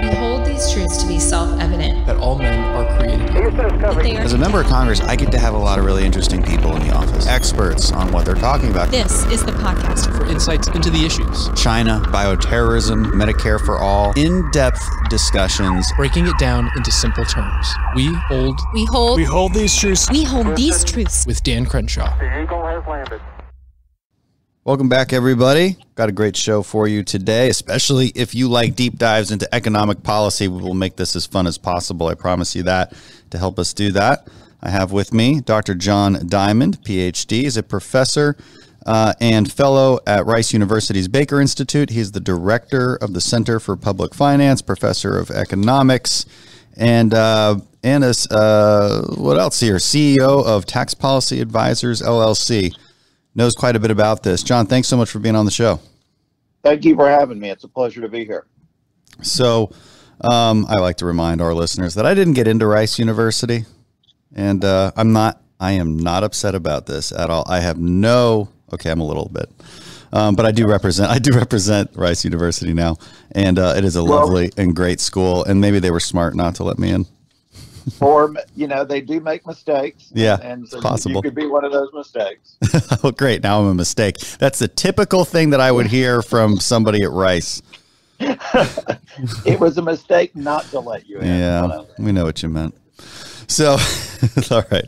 We hold these truths to be self-evident. That all men are created equal. As a member of Congress, I get to have a lot of really interesting people in the office. Experts on what they're talking about. This is the podcast For insights into the issues. China, bioterrorism, Medicare for all. In-depth discussions. Breaking it down into simple terms. We hold these truths. We hold these truths. With Dan Crenshaw. The Eagle has landed. Welcome back, everybody. Got a great show for you today, especially if you like deep dives into economic policy. We will make this as fun as possible. I promise you that. To help us do that, I have with me Dr. John Diamond, PhD. He's a professor and fellow at Rice University's Baker Institute. He's the director of the Center for Public Finance, professor of economics, and what else here? CEO of Tax Policy Advisors, LLC. Knows quite a bit about this. John, thanks so much for being on the show. Thank you for having me. It's a pleasure to be here. So I like to remind our listeners that I didn't get into Rice University, and I am not upset about this at all. I'm a little bit, but I do represent Rice University now, and it is a lovely and great school, and maybe they were smart not to let me in. Or, they do make mistakes. Yeah, and so it's possible. You could be one of those mistakes. Oh, great. Now I'm a mistake. That's the typical thing that I would hear from somebody at Rice. It was a mistake not to let you in. Yeah, we know what you meant. So, all right.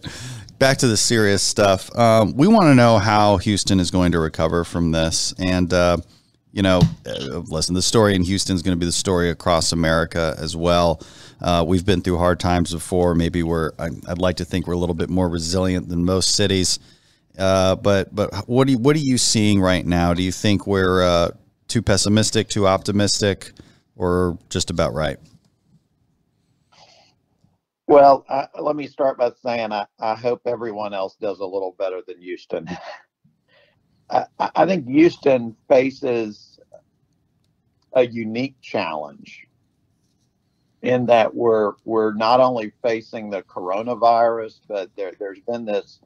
Back to the serious stuff. We want to know how Houston is going to recover from this. And, listen, the story in Houston is going to be the story across America as well. We've been through hard times before. Maybe I'd like to think we're a little bit more resilient than most cities. But what are you seeing right now? Do you think we're too pessimistic, too optimistic, or just about right? Well, let me start by saying I hope everyone else does a little better than Houston. I think Houston faces a unique challenge in that we're not only facing the coronavirus, but there's been this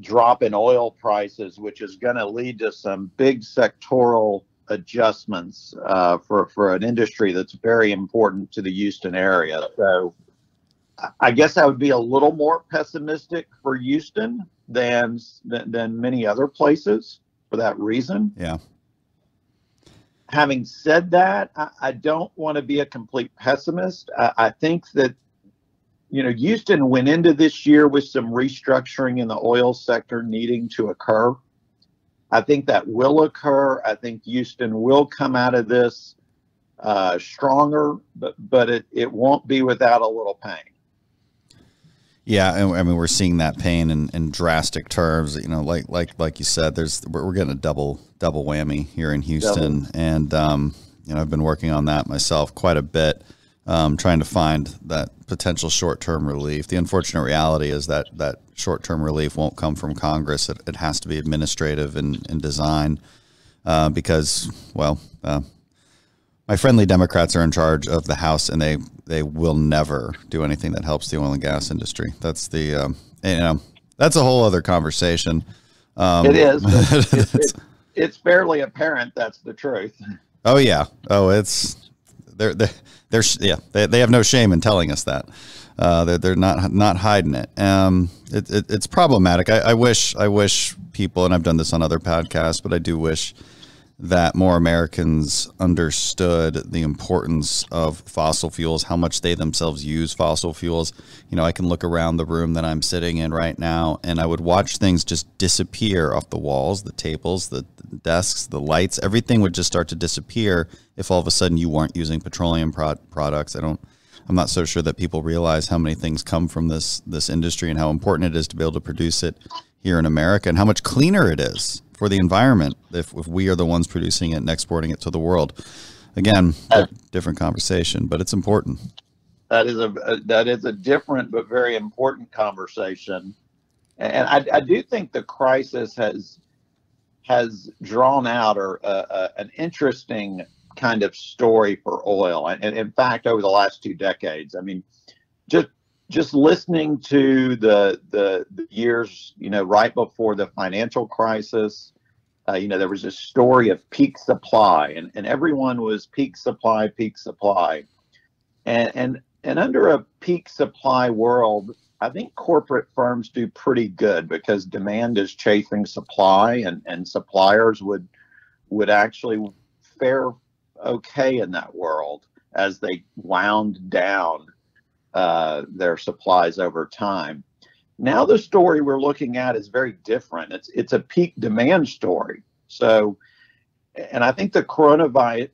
drop in oil prices, which is going to lead to some big sectoral adjustments for an industry that's very important to the Houston area. So I guess I would be a little more pessimistic for Houston than many other places for that reason. Yeah. Having said that, I don't want to be a complete pessimist. I think that, Houston went into this year with some restructuring in the oil sector needing to occur. I think that will occur. I think Houston will come out of this stronger, but it won't be without a little pain. Yeah, I mean, we're seeing that pain in drastic terms. Like you said, we're getting a double whammy here in Houston, and I've been working on that myself quite a bit, trying to find that potential short-term relief. The unfortunate reality is that short-term relief won't come from Congress. It has to be administrative in design, because my friendly Democrats are in charge of the House, and they will never do anything that helps the oil and gas industry. That's that's a whole other conversation. It is. It's fairly apparent that's the truth. Oh yeah. Oh, they have no shame in telling us that. They're not hiding it. It's problematic. I wish people, and I've done this on other podcasts, but I do wish that more Americans understood the importance of fossil fuels, how much they themselves use fossil fuels. I can look around the room that I'm sitting in right now, and I would watch things just disappear off the walls, the tables, the desks, the lights. Everything would just start to disappear if all of a sudden you weren't using petroleum products. I'm not so sure that people realize how many things come from this industry and how important it is to be able to produce it here in America, and how much cleaner it is for the environment if we are the ones producing it and exporting it to the world. Again, different conversation, but it's important. That is a different but very important conversation, and I do think the crisis has drawn out an interesting kind of story for oil, and in fact, over the last 2 decades. I mean, just listening to the years, right before the financial crisis, There was a story of peak supply, and everyone was peak supply, peak supply. And under a peak supply world, I think corporate firms do pretty good because demand is chasing supply, and suppliers would actually fare okay in that world as they wound down their supplies over time. Now the story we're looking at is very different. It's a peak demand story. So, and I think the coronavirus,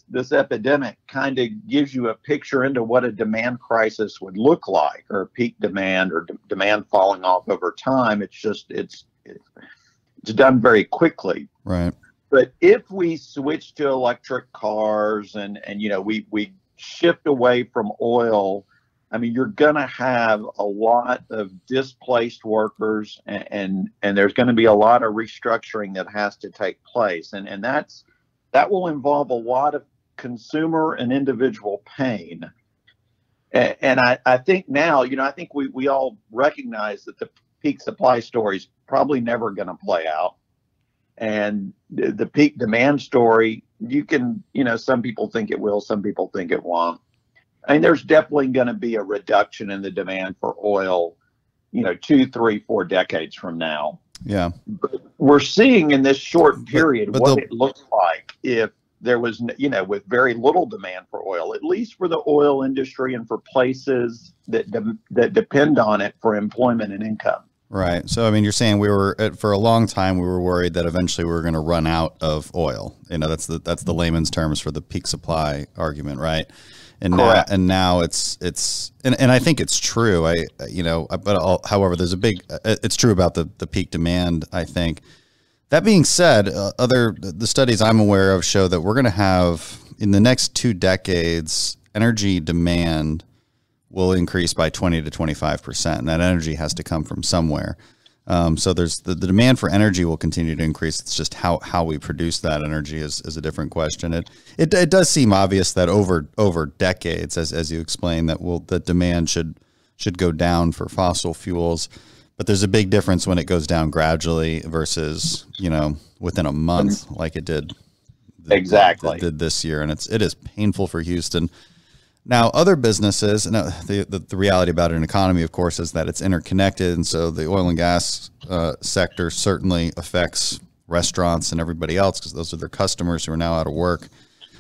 this epidemic kind of gives you a picture into what a demand crisis would look like, or peak demand, or demand falling off over time. It's done very quickly. Right. But if we switch to electric cars and we shift away from oil, I mean, you're going to have a lot of displaced workers, and there's going to be a lot of restructuring that has to take place. And that will involve a lot of consumer and individual pain. And I think now, I think we all recognize that the peak supply story is probably never going to play out. And the peak demand story, some people think it will, some people think it won't. I mean, there's definitely going to be a reduction in the demand for oil, 2, 3, 4 decades from now. Yeah. But we're seeing in this short period what it looks like if there was, with very little demand for oil, at least for the oil industry and for places that depend on it for employment and income. Right. So, I mean, you're saying for a long time, we were worried that eventually we were going to run out of oil. That's the layman's terms for the peak supply argument, right? And now it's I think it's true. However, there's it's true about the peak demand, I think. That being said, the studies I'm aware of show that we're going to have, in the next 2 decades, energy demand will increase by 20 to 25%, and that energy has to come from somewhere. So there's the demand for energy will continue to increase. It's just how we produce that energy is a different question. It does seem obvious that over decades, as you explained, that demand should go down for fossil fuels. But there's a big difference when it goes down gradually versus, within a month, like it did. Exactly. It did this year, and it is painful for Houston. Now, other businesses, the reality about an economy, of course, is that it's interconnected. And so the oil and gas sector certainly affects restaurants and everybody else, because those are their customers who are now out of work.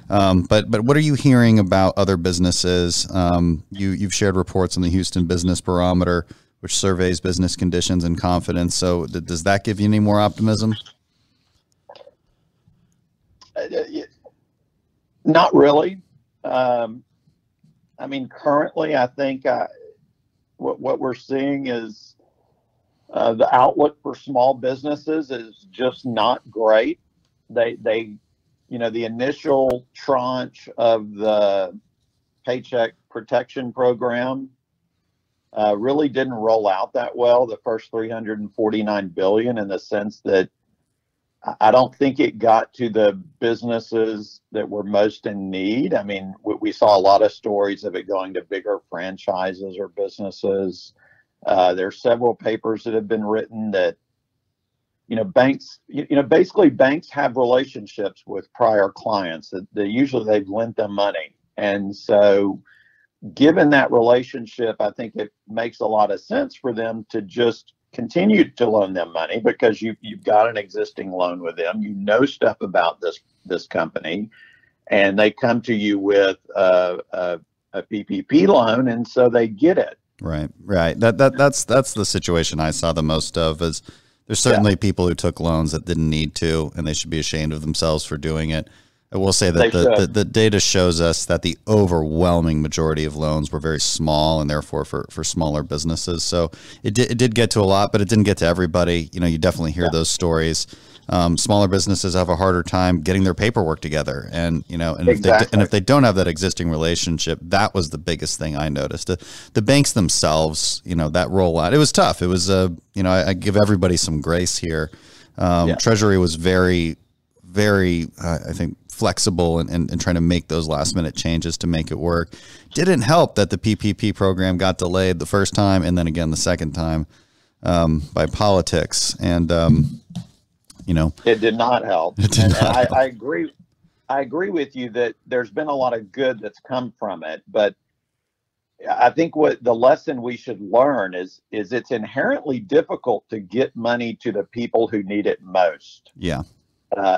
But what are you hearing about other businesses? You've shared reports on the Houston Business Barometer, which surveys business conditions and confidence. So does that give you any more optimism? Not really. I mean, currently, I think what we're seeing is the outlook for small businesses is just not great. The initial tranche of the Paycheck Protection Program really didn't roll out that well. The first $349 billion, in the sense that I don't think it got to the businesses that were most in need. I mean, we saw a lot of stories of it going to bigger franchises or businesses. There's several papers that have been written that, banks, basically banks have relationships with prior clients that usually they've lent them money. And so given that relationship, I think it makes a lot of sense for them to just continue to loan them money, because you've got an existing loan with them, stuff about this company, and they come to you with a PPP loan, and so they get it. Right. That's the situation I saw the most of. Is there's certainly people who took loans that didn't need to, and they should be ashamed of themselves for doing it. I will say that the data shows us that the overwhelming majority of loans were very small, and therefore for smaller businesses. So it did get to a lot, but it didn't get to everybody. You definitely hear those stories. Smaller businesses have a harder time getting their paperwork together, and if they don't have that existing relationship, that was the biggest thing I noticed. The banks themselves, that rollout, it was tough. It was I give everybody some grace here. Treasury was very, very, I think, flexible and trying to make those last minute changes to make it work. Didn't help that the PPP program got delayed the first time and then again the second time by politics. And It did not help. It did not help. I agree with you that there's been a lot of good that's come from it, but I think what the lesson we should learn is it's inherently difficult to get money to the people who need it most. Yeah.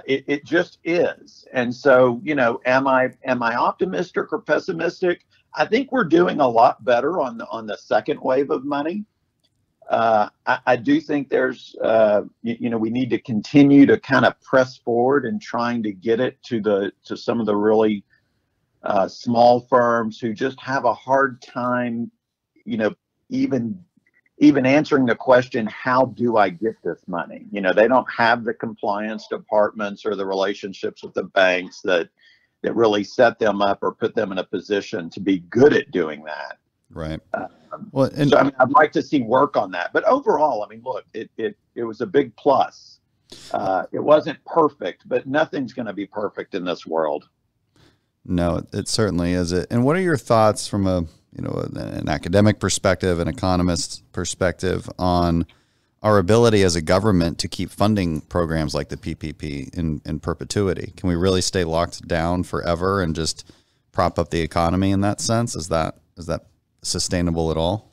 It just is. And so, am I optimistic or pessimistic? I think we're doing a lot better on the second wave of money. I do think there's, we need to continue to kind of press forward and trying to get it to some of the really small firms who just have a hard time, even answering the question, how do I get this money? They don't have the compliance departments or the relationships with the banks that really set them up or put them in a position to be good at doing that. Right. So I'd like to see work on that. But overall, look, it was a big plus. It wasn't perfect, but nothing's going to be perfect in this world. No, it certainly is. And what are your thoughts from an academic perspective, an economist's perspective on our ability as a government to keep funding programs like the PPP in perpetuity? Can we really stay locked down forever and just prop up the economy in that sense? Is that sustainable at all?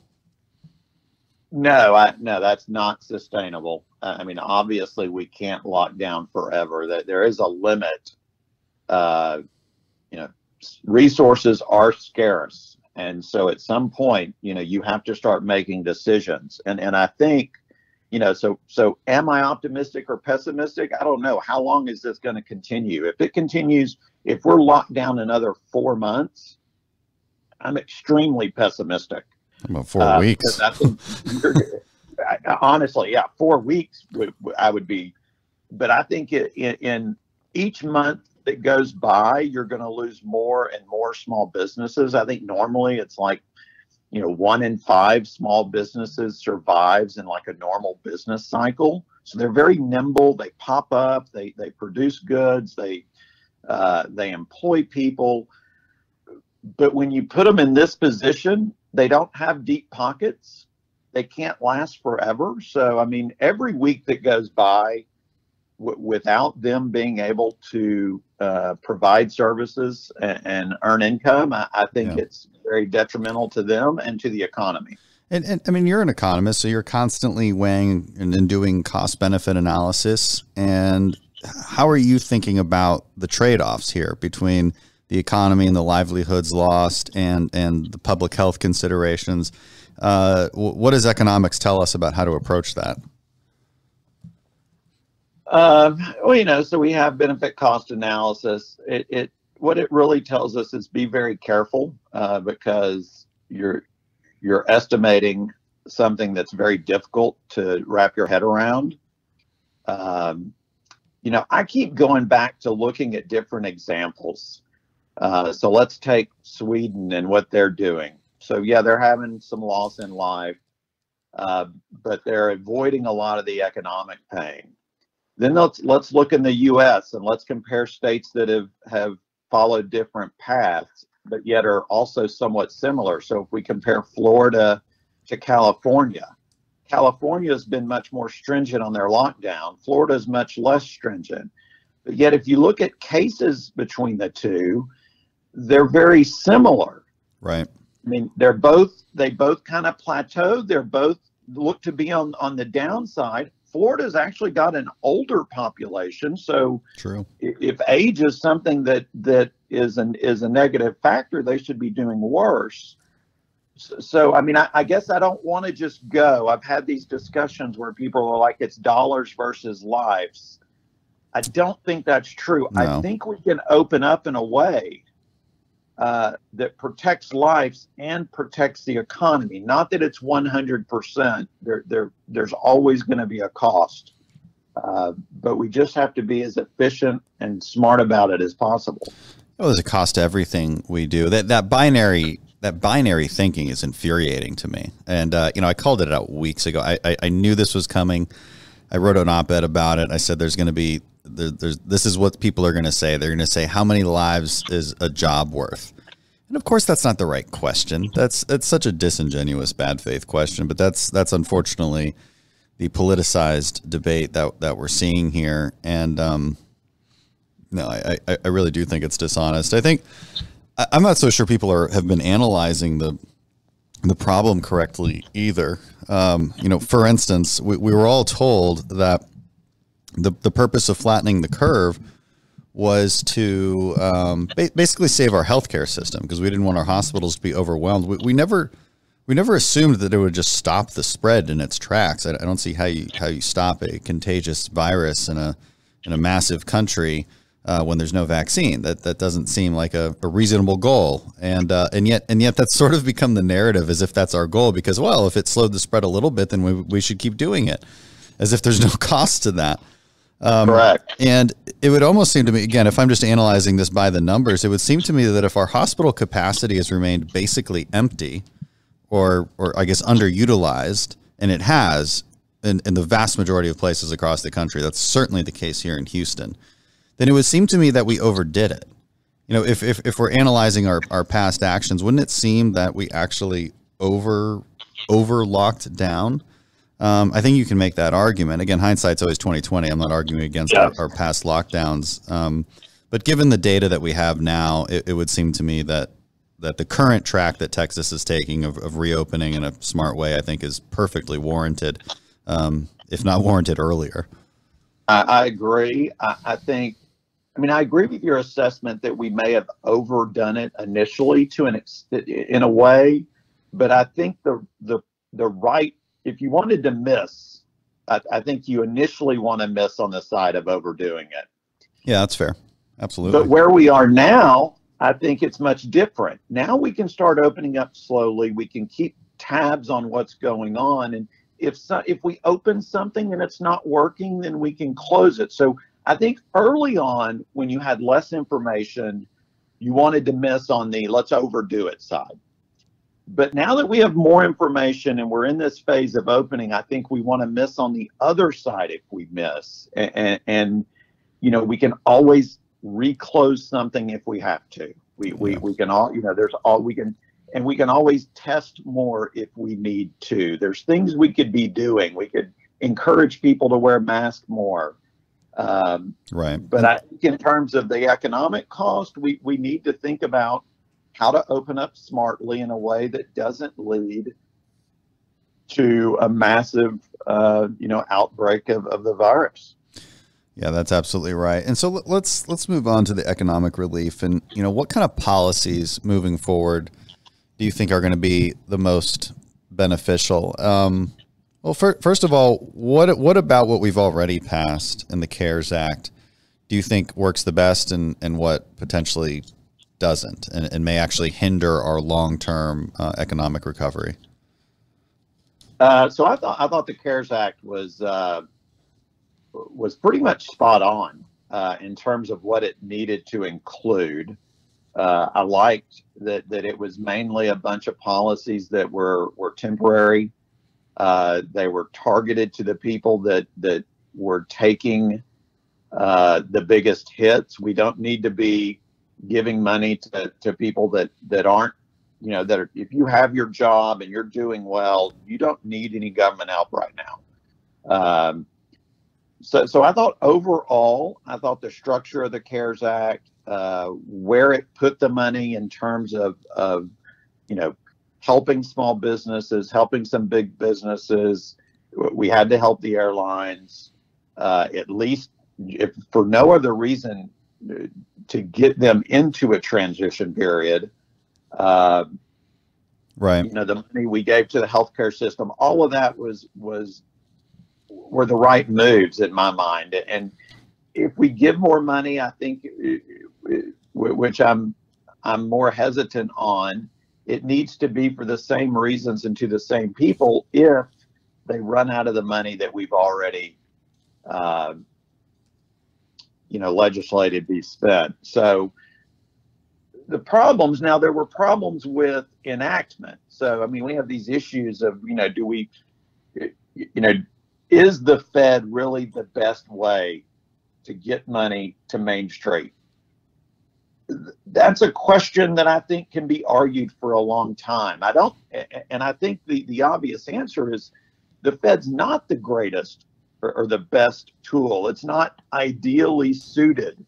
No, that's not sustainable. Obviously we can't lock down forever. That there is a limit. Resources are scarce. And so at some point, you have to start making decisions. And I think, so am I optimistic or pessimistic? I don't know. How long is this going to continue? If it continues, if we're locked down another 4 months, I'm extremely pessimistic. About 4 weeks. Honestly, 4 weeks I would be. But I think in each month that goes by, you're going to lose more and more small businesses. I think normally it's like, 1 in 5 small businesses survives in like a normal business cycle. So they're very nimble. They pop up. They produce goods. They employ people. But when you put them in this position, they don't have deep pockets. They can't last forever. So, every week that goes by without them being able to provide services and earn income, I think it's very detrimental to them and to the economy. And you're an economist, so you're constantly weighing and doing cost-benefit analysis. And how are you thinking about the trade-offs here between the economy and the livelihoods lost and the public health considerations? What does economics tell us about how to approach that? So we have benefit cost analysis. What it really tells us is be very careful because you're estimating something that's very difficult to wrap your head around. I keep going back to looking at different examples. So let's take Sweden and what they're doing. So they're having some loss in life, but they're avoiding a lot of the economic pain. Then let's look in the U.S. and let's compare states that have followed different paths, but yet are also somewhat similar. So if we compare Florida to California, California has been much more stringent on their lockdown. Florida is much less stringent. But yet if you look at cases between the two, they're very similar. Right. They both kind of plateaued. They're both look to be on the downside. Florida's actually got an older population, so true. If age is something that is a negative factor, they should be doing worse. So I guess I don't want to just go. I've had these discussions where people are like, it's dollars versus lives. I don't think that's true. No. I think we can open up in a way that protects lives and protects the economy. Not that it's 100%. There's always going to be a cost, but we just have to be as efficient and smart about it as possible. Well, there's a cost to everything we do. That binary thinking is infuriating to me. And I called it out weeks ago. I knew this was coming. I wrote an op-ed about it. I said there's going to be this is what people are going to say. They're going to say, how many lives is a job worth? And of course, that's not the right question. That's such a disingenuous, bad faith question. But that's unfortunately politicized debate that we're seeing here. And no, I really do think it's dishonest. I think I'm not so sure people have been analyzing the problem correctly either. For instance, we were all told that the purpose of flattening the curve was to basically save our healthcare system, because we didn't want our hospitals to be overwhelmed. We never assumed that it would just stop the spread in its tracks. I don't see how you stop a contagious virus in a massive country when there's no vaccine. That doesn't seem like a reasonable goal. And yet that's sort of become the narrative, as if that's our goal, because, well, if it slowed the spread a little bit, then we should keep doing it, as if there's no cost to that. Correct. And it would almost seem to me, again, if I'm just analyzing this by the numbers, it would seem to me that if our hospital capacity has remained basically empty, or I guess underutilized, and it has in the vast majority of places across the country, that's certainly the case here in Houston, then it would seem to me that we overdid it. If we're analyzing our past actions, wouldn't it seem that we actually over locked down? I think you can make that argument. Again, hindsight's always 20/20. I'm not arguing against our past lockdowns. But given the data that we have now, it would seem to me that the current track that Texas is taking of reopening in a smart way, I think, is perfectly warranted, if not warranted earlier. I agree. I agree with your assessment that we may have overdone it initially in a way, but I think the right, if you wanted to miss, I think you initially want to miss on the side of overdoing it. Yeah, that's fair. Absolutely. But where we are now, I think it's much different. Now we can start opening up slowly. We can keep tabs on what's going on. And if we open something and it's not working, then we can close it. So I think early on, when you had less information, you wanted to miss on the let's overdo it side. But now that we have more information and we're in this phase of opening, I think we want to miss on the other side if we miss. And we can always reclose something if we have to. We can all, we can always test more if we need to. There's things we could be doing. We could encourage people to wear masks more. Right. But I think in terms of the economic cost, we need to think about how to open up smartly in a way that doesn't lead to a massive, outbreak of the virus. Yeah, that's absolutely right. And so let's move on to the economic relief. And, what kind of policies moving forward do you think are going to be the most beneficial? Well, first of all, what about what we've already passed in the CARES Act do you think works the best, and what potentially doesn't and may actually hinder our long-term economic recovery? So I thought the CARES Act was pretty much spot on in terms of what it needed to include. I liked that it was mainly a bunch of policies that were temporary. They were targeted to the people that were taking the biggest hits. We don't need to be giving money to people that aren't, if you have your job and you're doing well, you don't need any government help right now. So I thought overall, the structure of the CARES Act, where it put the money in terms of helping small businesses, helping some big businesses. We had to help the airlines, at least if for no other reason, to get them into a transition period. Right. The money we gave to the healthcare system, all of that were the right moves in my mind. And if we give more money, I think, which I'm more hesitant on, it needs to be for the same reasons and to the same people if they run out of the money that we've already, legislated be spent. So the problems, now there were problems with enactment. So, we have these issues of, is the Fed really the best way to get money to Main Street? That's a question that I think can be argued for a long time. I think the obvious answer is the Fed's not the greatest or the best tool. It's not ideally suited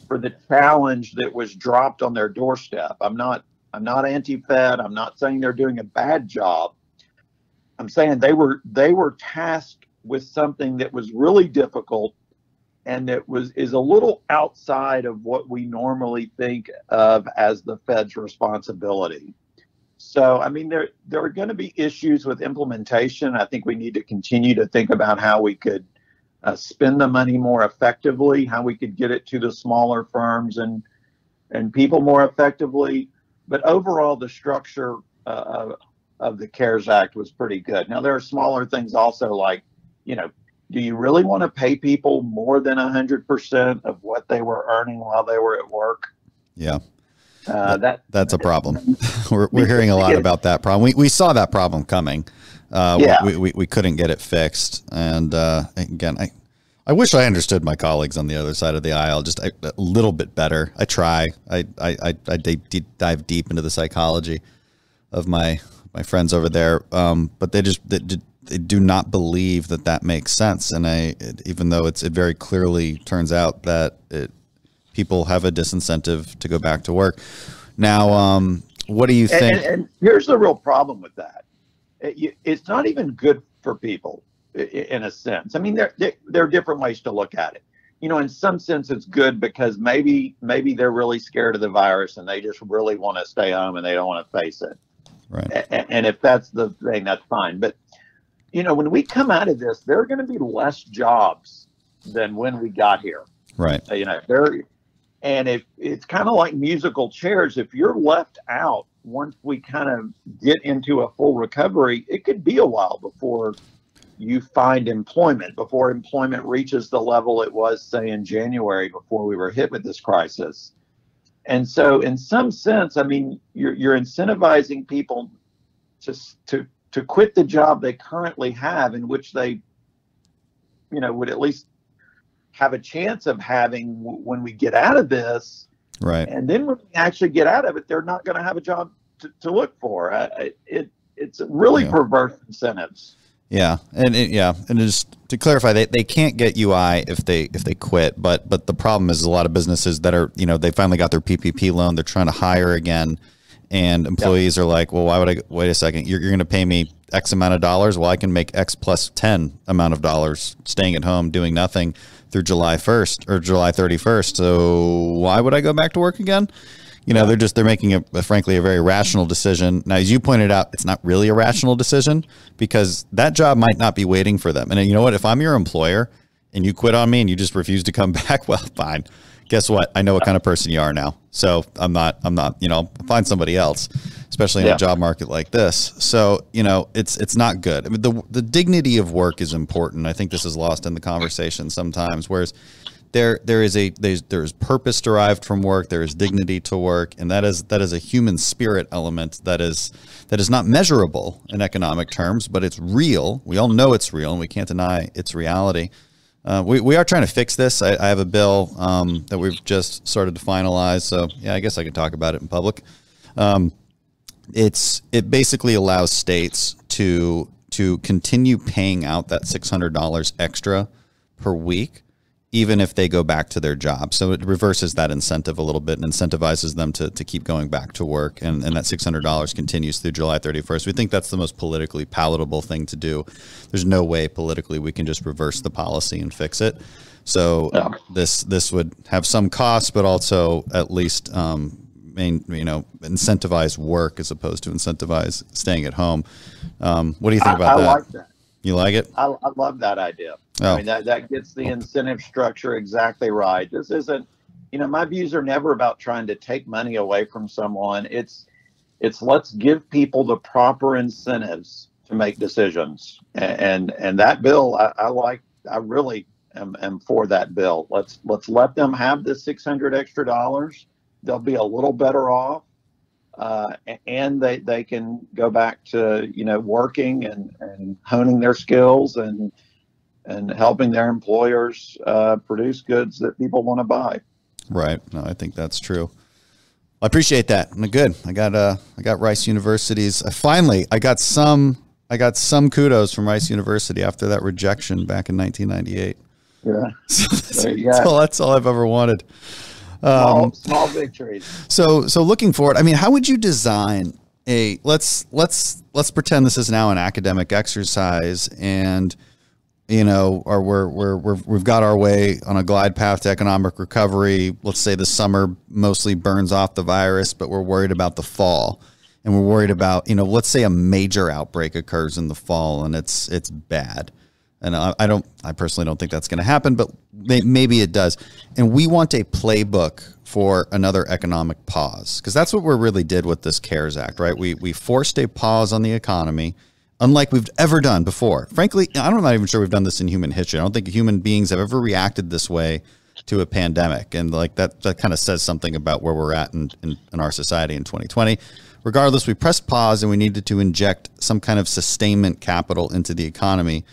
for the challenge that was dropped on their doorstep. I'm not anti-Fed. I'm not saying they're doing a bad job. I'm saying they were tasked with something that was really difficult and that is a little outside of what we normally think of as the Fed's responsibility. So, I mean, there are going to be issues with implementation. I think we need to continue to think about how we could spend the money more effectively, how we could get it to the smaller firms and people more effectively. But overall, the structure of the CARES Act was pretty good. Now, there are smaller things also, like, you know, do you really want to pay people more than 100% of what they were earning while they were at work? Yeah. That's a problem. We're hearing a lot about that problem. We saw that problem coming. We couldn't get it fixed. And again, I wish I understood my colleagues on the other side of the aisle just a little bit better. I try. I dive deep into the psychology of my friends over there, but they do not believe that makes sense. And even though it very clearly turns out that people have a disincentive to go back to work. Now, what do you think? And here's the real problem with that. It's not even good for people in a sense. I mean, there are different ways to look at it. You know, in some sense, it's good because maybe they're really scared of the virus and they just really want to stay home and they don't want to face it. Right. And if that's the thing, that's fine. But, you know, when we come out of this, there are going to be less jobs than when we got here. Right. You know, and if it's kind of like musical chairs, if you're left out once we kind of get into a full recovery, it could be a while before you find employment, before employment reaches the level it was, say, in January before we were hit with this crisis. And so in some sense, I mean, you're incentivizing people to quit the job they currently have, in which they, you know, would at least have a chance of having when we get out of this. Right. And then when we actually get out of it, they're not going to have a job to look for. It's really perverse incentives. Yeah. And just to clarify, they can't get UI if they quit. But the problem is a lot of businesses that are, you know, they finally got their PPP loan. They're trying to hire again. And employees are like, well, why would wait a second, you're going to pay me X amount of dollars. Well, I can make X plus 10 amount of dollars staying at home, doing nothing through July 1st or July 31st. So why would I go back to work again? You know, they're making frankly a very rational decision. Now, as you pointed out, it's not really a rational decision because that job might not be waiting for them. And you know what, if I'm your employer and you quit on me and you just refuse to come back, well, fine. Guess what? I know what kind of person you are now. So I'm not, you know, find somebody else, especially in a job market like this. So, you know, it's not good. I mean, the dignity of work is important. I think this is lost in the conversation sometimes, whereas there is purpose derived from work. There is dignity to work. And that is a human spirit element that is not measurable in economic terms, but it's real. We all know it's real and we can't deny its reality. We are trying to fix this. I have a bill that we've just started to finalize. So yeah, I guess I could talk about it in public. It basically allows states to continue paying out that $600 extra per week, even if they go back to their job. So it reverses that incentive a little bit and incentivizes them to keep going back to work. And that $600 continues through July 31st. We think that's the most politically palatable thing to do. There's no way politically we can just reverse the policy and fix it. So this would have some costs, but also at least incentivize work as opposed to incentivize staying at home. What do you think about that? I like that. You like it? I love that idea. Oh. I mean, that gets the incentive structure exactly right. This isn't, you know, my views are never about trying to take money away from someone. It's let's give people the proper incentives to make decisions. And that bill, I really am for that bill. Let's let them have the $600 extra. They'll be a little better off. And they can go back to, you know, working and honing their skills and helping their employers produce goods that people want to buy. Right. No, I think that's true. I appreciate that. Good. I got Rice University's. I got some I got some kudos from Rice University after that rejection back in 1998. Yeah. That's all I've ever wanted. Small victories. So looking forward, I mean, how would you design let's pretend this is now an academic exercise, and or we've got our way on a glide path to economic recovery. Let's say the summer mostly burns off the virus, but we're worried about the fall, and we're worried about, let's say a major outbreak occurs in the fall and it's bad. And I personally don't think that's going to happen, but maybe it does. And we want a playbook for another economic pause, because that's what we really did with this CARES Act, right? We forced a pause on the economy, unlike we've ever done before. Frankly, I'm not even sure we've done this in human history. I don't think human beings have ever reacted this way to a pandemic. And like that kind of says something about where we're at in our society in 2020. Regardless, we pressed pause and we needed to inject some kind of sustainment capital into the economy.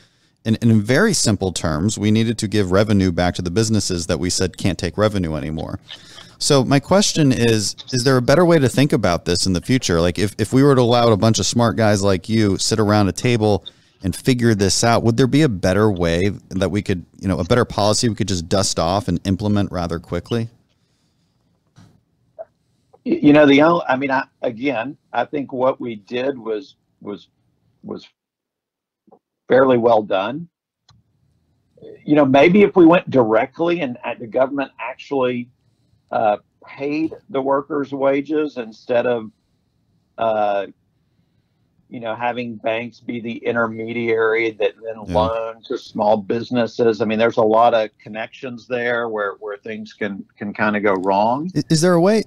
And in very simple terms, we needed to give revenue back to the businesses that we said can't take revenue anymore. So my question is there a better way to think about this in the future? Like if we were to allow a bunch of smart guys like you sit around a table and figure this out, would there be a better way that we could, a better policy we could just dust off and implement rather quickly? I think what we did was fairly well done. Maybe if we went directly and the government actually paid the workers' wages instead of, having banks be the intermediary that then loan to small businesses. I mean, there's a lot of connections there where things can kind of go wrong. Is there a way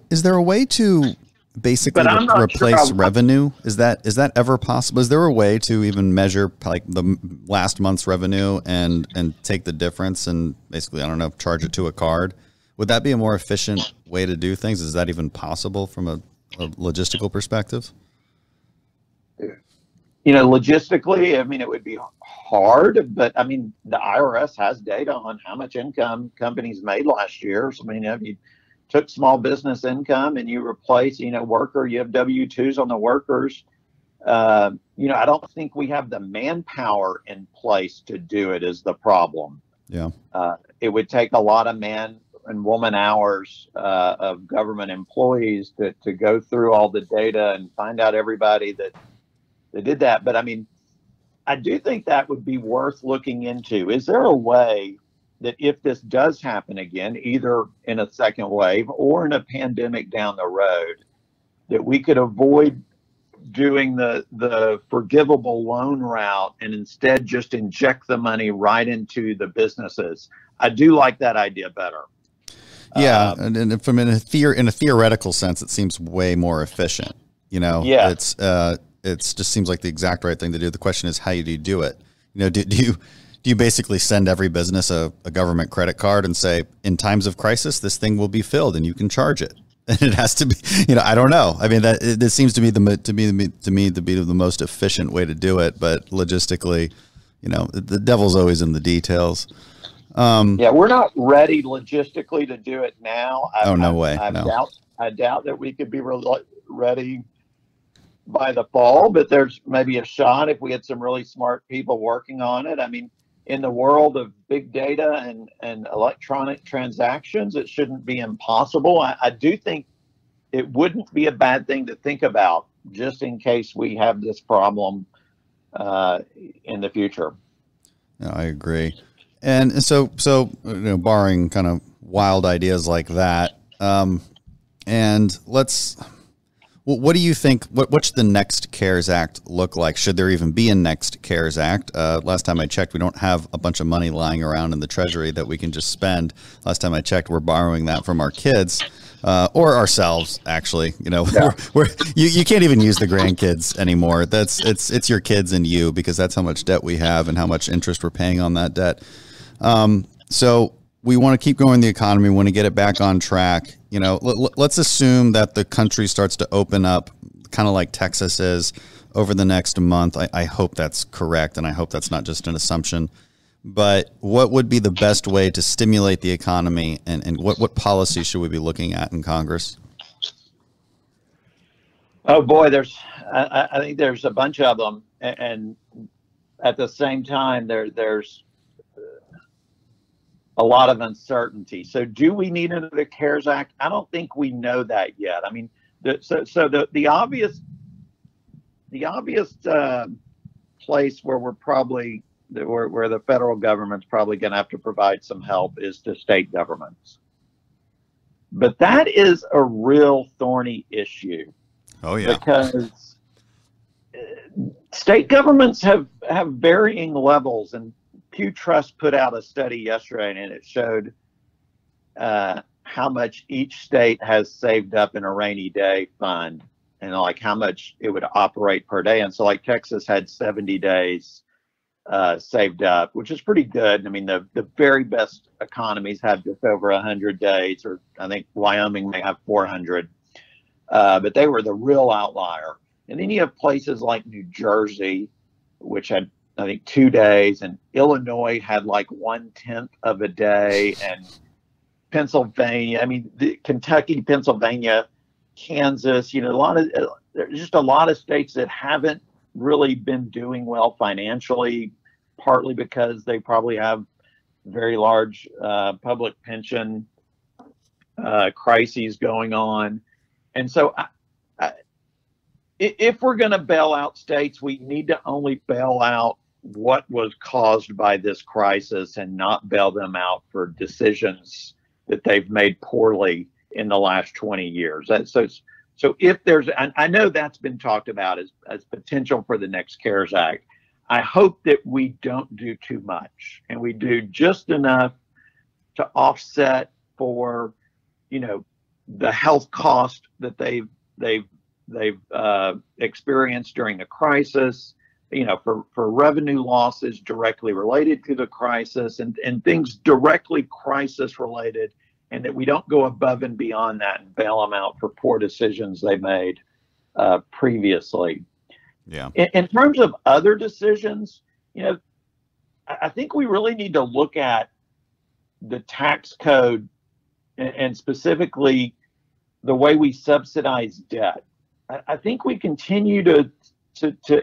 to basically replace revenue? Is that ever possible? Is there a way to even measure like the last month's revenue and take the difference and basically, charge it to a card? Would that be a more efficient way to do things? Is that even possible from a logistical perspective? Logistically, it would be hard, but the IRS has data on how much income companies made last year. So, if you took small business income and you replace, worker, you have W-2s on the workers. I don't think we have the manpower in place to do it is the problem. Yeah. It would take a lot of man and woman hours of government employees to go through all the data and find out everybody that did that. But I do think that would be worth looking into. Is there a way that if this does happen again, either in a second wave or in a pandemic down the road, that we could avoid doing the forgivable loan route and instead just inject the money right into the businesses? I do like that idea better. Yeah, and from in a theoretical sense, it seems way more efficient. Yeah. It just seems like the exact right thing to do. The question is, how do you do it? Do you basically send every business a government credit card and say, in times of crisis, this thing will be filled and you can charge it? And it has to be, I don't know. This seems to be to me to be the most efficient way to do it. But logistically, the devil's always in the details. We're not ready logistically to do it now. No way. I doubt that we could be ready by the fall, but there's maybe a shot if we had some really smart people working on it. In the world of big data and electronic transactions, it shouldn't be impossible. I do think it wouldn't be a bad thing to think about just in case we have this problem in the future. Yeah, I agree. And so barring kind of wild ideas like that, and what do you think? What should the next CARES Act look like? Should there even be a next CARES Act? Last time I checked, we don't have a bunch of money lying around in the Treasury that we can just spend. Last time I checked, we're borrowing that from our kids or ourselves. Actually, you can't even use the grandkids anymore. It's your kids and you, because that's how much debt we have and how much interest we're paying on that debt. So we want to keep growing the economy. We want to get it back on track. Let's assume that the country starts to open up, kind of like Texas is, over the next month. I hope that's correct, and I hope that's not just an assumption. But what would be the best way to stimulate the economy, and what policy should we be looking at in Congress? Oh boy, I think there's a bunch of them, and at the same time, there's a lot of uncertainty. So, do we need another CARES Act? I don't think we know that yet. I mean, the obvious place where where the federal government's probably going to have to provide some help is to state governments. But that is a real thorny issue. Oh yeah, because state governments have varying levels, and Pew Trust put out a study yesterday, and it showed how much each state has saved up in a rainy day fund, and like how much it would operate per day. And so, like Texas had 70 days saved up, which is pretty good. I mean, the very best economies have just over 100 days, or I think Wyoming may have 400. But they were the real outlier. And then you have places like New Jersey, which had, I think, 2 days, and Illinois had like 1/10 of a day, and Pennsylvania, I mean, Kentucky, Pennsylvania, Kansas, there's just a lot of states that haven't really been doing well financially, partly because they probably have very large public pension crises going on. And so if we're going to bail out states, we need to only bail out what was caused by this crisis and not bail them out for decisions that they've made poorly in the last 20 years. So if there's, and I know that's been talked about as potential for the next CARES Act, I hope that we don't do too much and we do just enough to offset for, the health cost that they've experienced during the crisis, for revenue losses directly related to the crisis and things directly crisis related, and that we don't go above and beyond that and bail them out for poor decisions they made previously. Yeah. In terms of other decisions, I think we really need to look at the tax code and specifically the way we subsidize debt. I think we continue to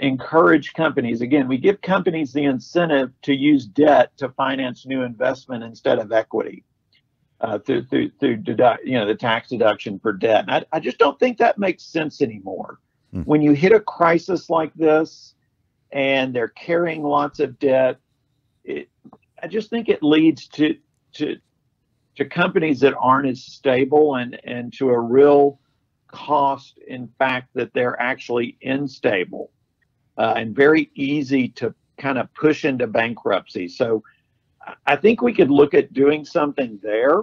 encourage companies. Again, we give companies the incentive to use debt to finance new investment instead of equity through the tax deduction for debt. And I just don't think that makes sense anymore. When you hit a crisis like this and they're carrying lots of debt, I just think it leads to companies that aren't as stable and to a real cost, in fact, that they're actually unstable and very easy to kind of push into bankruptcy. So I think we could look at doing something there.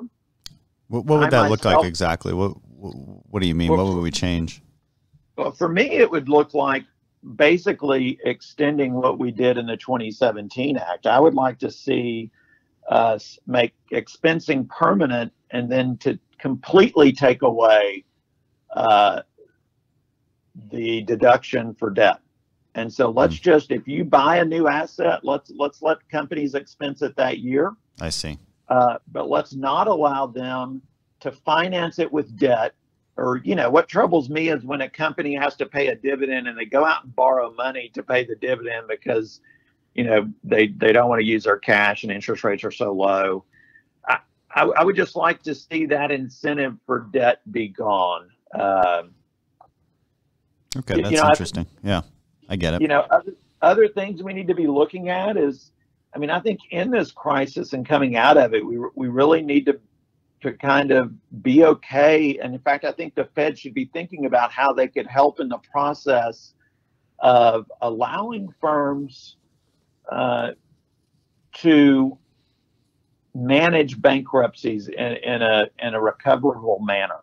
What would that look like exactly? What do you mean? What would we change? Well, for me, it would look like basically extending what we did in the 2017 Act. I would like to see us make expensing permanent and then to completely take away the deduction for debt. And so let's just, if you buy a new asset, let's let companies expense it that year. I see. But let's not allow them to finance it with debt. Or, what troubles me is when a company has to pay a dividend and they go out and borrow money to pay the dividend because, they don't want to use their cash and interest rates are so low. I would just like to see that incentive for debt be gone. Okay, that's interesting. Yeah, I get it. Other things we need to be looking at is, I think in this crisis and coming out of it, we really need to kind of be okay. And in fact, I think the Fed should be thinking about how they could help in the process of allowing firms to manage bankruptcies in a recoverable manner.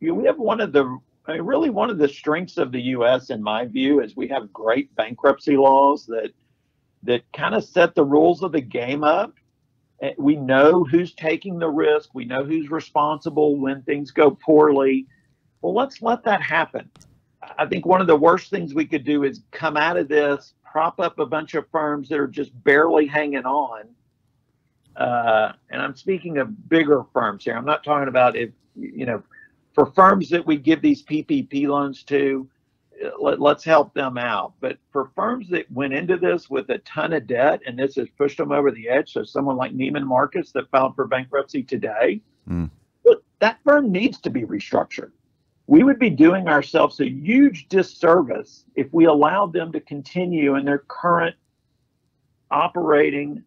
We have one of the strengths of the U.S. in my view is we have great bankruptcy laws that kind of set the rules of the game up. We know who's taking the risk. We know who's responsible when things go poorly. Well, let's let that happen. I think one of the worst things we could do is come out of this, prop up a bunch of firms that are just barely hanging on. And I'm speaking of bigger firms here. I'm not talking about for firms that we give these PPP loans to, let's help them out. But for firms that went into this with a ton of debt and this has pushed them over the edge, so someone like Neiman Marcus that filed for bankruptcy today, look, that firm needs to be restructured. We would be doing ourselves a huge disservice if we allowed them to continue in their current operating,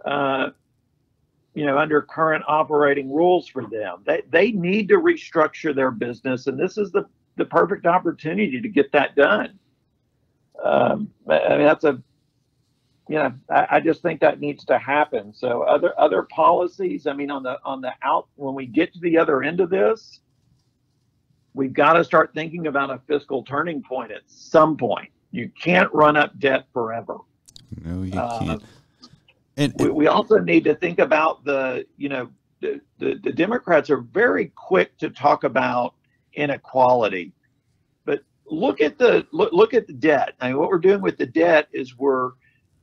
under current operating rules for them. They need to restructure their business, and this is the perfect opportunity to get that done. I just think that needs to happen. So other policies, when we get to the other end of this, we've got to start thinking about a fiscal turning point at some point. You can't run up debt forever. No, you can't. We also need to think about the Democrats are very quick to talk about inequality, but look at the debt. What we're doing with the debt is we're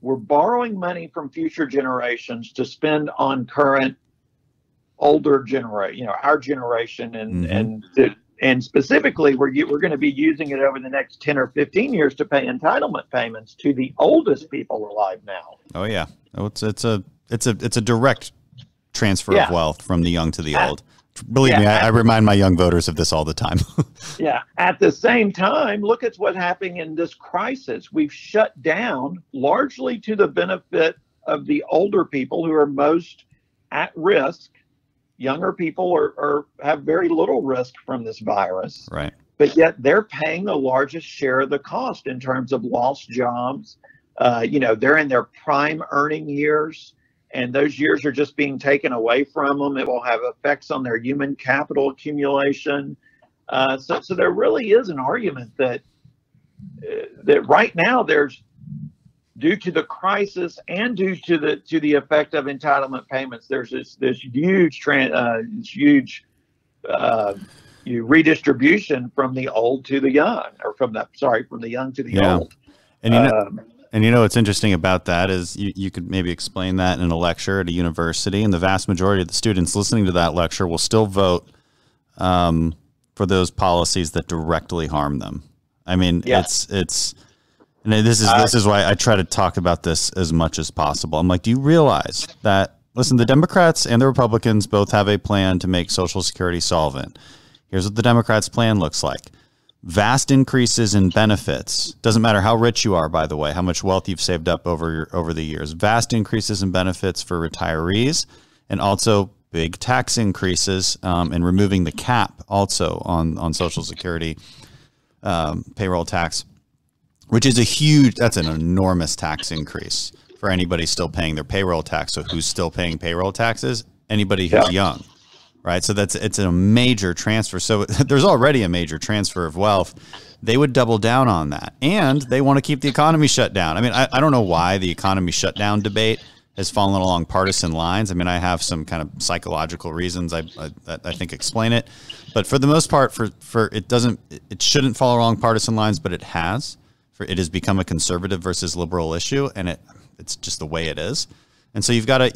borrowing money from future generations to spend on current older generation, our generation, and specifically we're going to be using it over the next 10 or 15 years to pay entitlement payments to the oldest people alive now. Oh yeah. Oh, it's a direct transfer of wealth from the young to the old. Believe me, I remind my young voters of this all the time. Yeah. At the same time, look at what's happening in this crisis. We've shut down, largely to the benefit of the older people who are most at risk. Younger people have very little risk from this virus. Right. But yet they're paying the largest share of the cost in terms of lost jobs. They're in their prime earning years, and those years are just being taken away from them. It will have effects on their human capital accumulation. So there really is an argument that right now there's, due to the crisis and due to the effect of entitlement payments, there's this huge redistribution from the old to the young, or from the young to the old. And what's interesting about that is you could maybe explain that in a lecture at a university, and the vast majority of the students listening to that lecture will still vote for those policies that directly harm them. It's. And this is why I try to talk about this as much as possible. I'm like, do you realize that, listen, the Democrats and the Republicans both have a plan to make Social Security solvent. Here's what the Democrats' plan looks like. Vast increases in benefits. Doesn't matter how rich you are, by the way, how much wealth you've saved up over the years. Vast increases in benefits for retirees, and also big tax increases, and removing the cap also on Social Security payroll tax, which is that's an enormous tax increase for anybody still paying their payroll tax. So who's still paying payroll taxes? Anybody who's young, right? So it's a major transfer. So there's already a major transfer of wealth. They would double down on that. And they want to keep the economy shut down. I don't know why the economy shutdown debate has fallen along partisan lines. I have some kind of psychological reasons I think explain it. But for the most part, it shouldn't fall along partisan lines, but it has. It has become a conservative versus liberal issue, and it's just the way it is. And so you've got